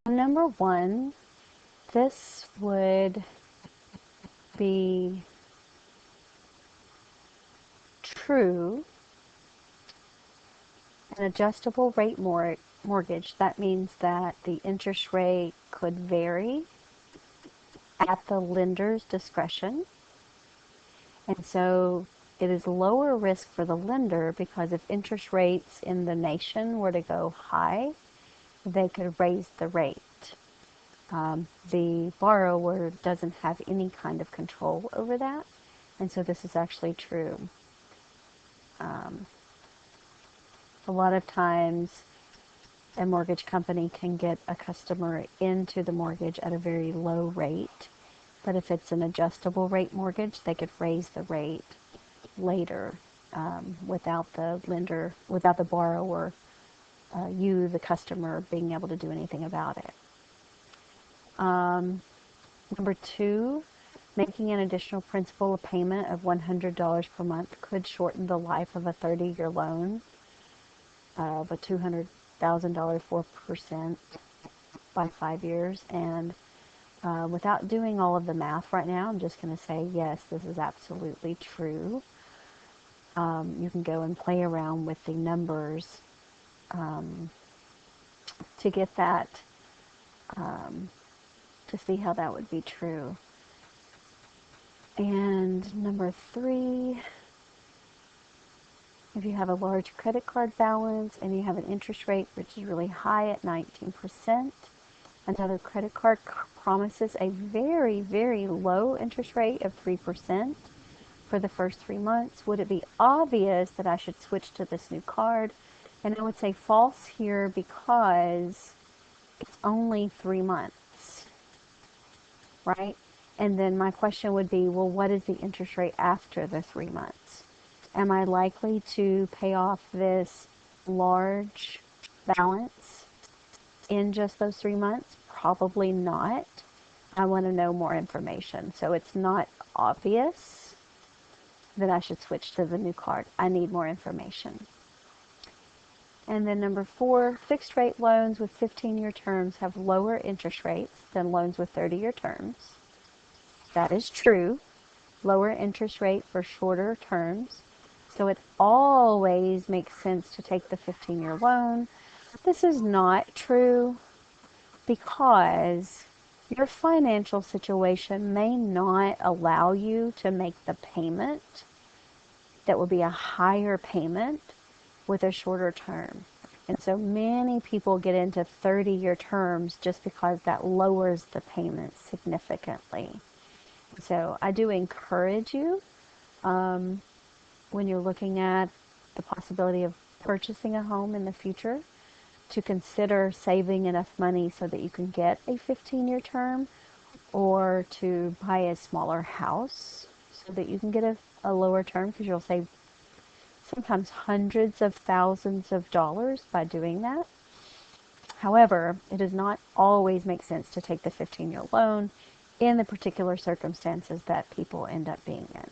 Number one, this would be true. An adjustable rate mortgage, that means that the interest rate could vary at the lender's discretion. And so it is lower risk for the lender because if interest rates in the nation were to go high, they could raise the rate. The borrower doesn't have any kind of control over that. And so this is actually true. A lot of times a mortgage company can get a customer into the mortgage at a very low rate. But if it's an adjustable rate mortgage, they could raise the rate later without the lender, without the borrower, you, the customer, being able to do anything about it. Number two, making an additional principal payment of $100 per month could shorten the life of a 30-year loan of a $200,000 4% by 5 years. And without doing all of the math right now, I'm just going to say, yes, this is absolutely true. You can go and play around with the numbers to get that, to see how that would be true. And number three, if you have a large credit card balance and you have an interest rate which is really high at 19%, another credit card promises a very, very low interest rate of 3% for the first 3 months. Would it be obvious that I should switch to this new card? And I would say false here because it's only 3 months, right? And then my question would be, well, what is the interest rate after the 3 months? Am I likely to pay off this large balance in just those 3 months? Probably not. I want to know more information. So it's not obvious that I should switch to the new card. I need more information. And then number four, fixed rate loans with 15-year terms have lower interest rates than loans with 30-year terms. That is true. Lower interest rate for shorter terms. So it always makes sense to take the 15-year loan. This is not true because your financial situation may not allow you to make the payment that would be a higher payment with a shorter term. And so many people get into 30-year terms just because that lowers the payment significantly. So I do encourage you, when you're looking at the possibility of purchasing a home in the future, to consider saving enough money so that you can get a 15-year term, or to buy a smaller house so that you can get a lower term, because you'll save sometimes hundreds of thousands of dollars by doing that. However, it does not always make sense to take the 15-year loan in the particular circumstances that people end up being in.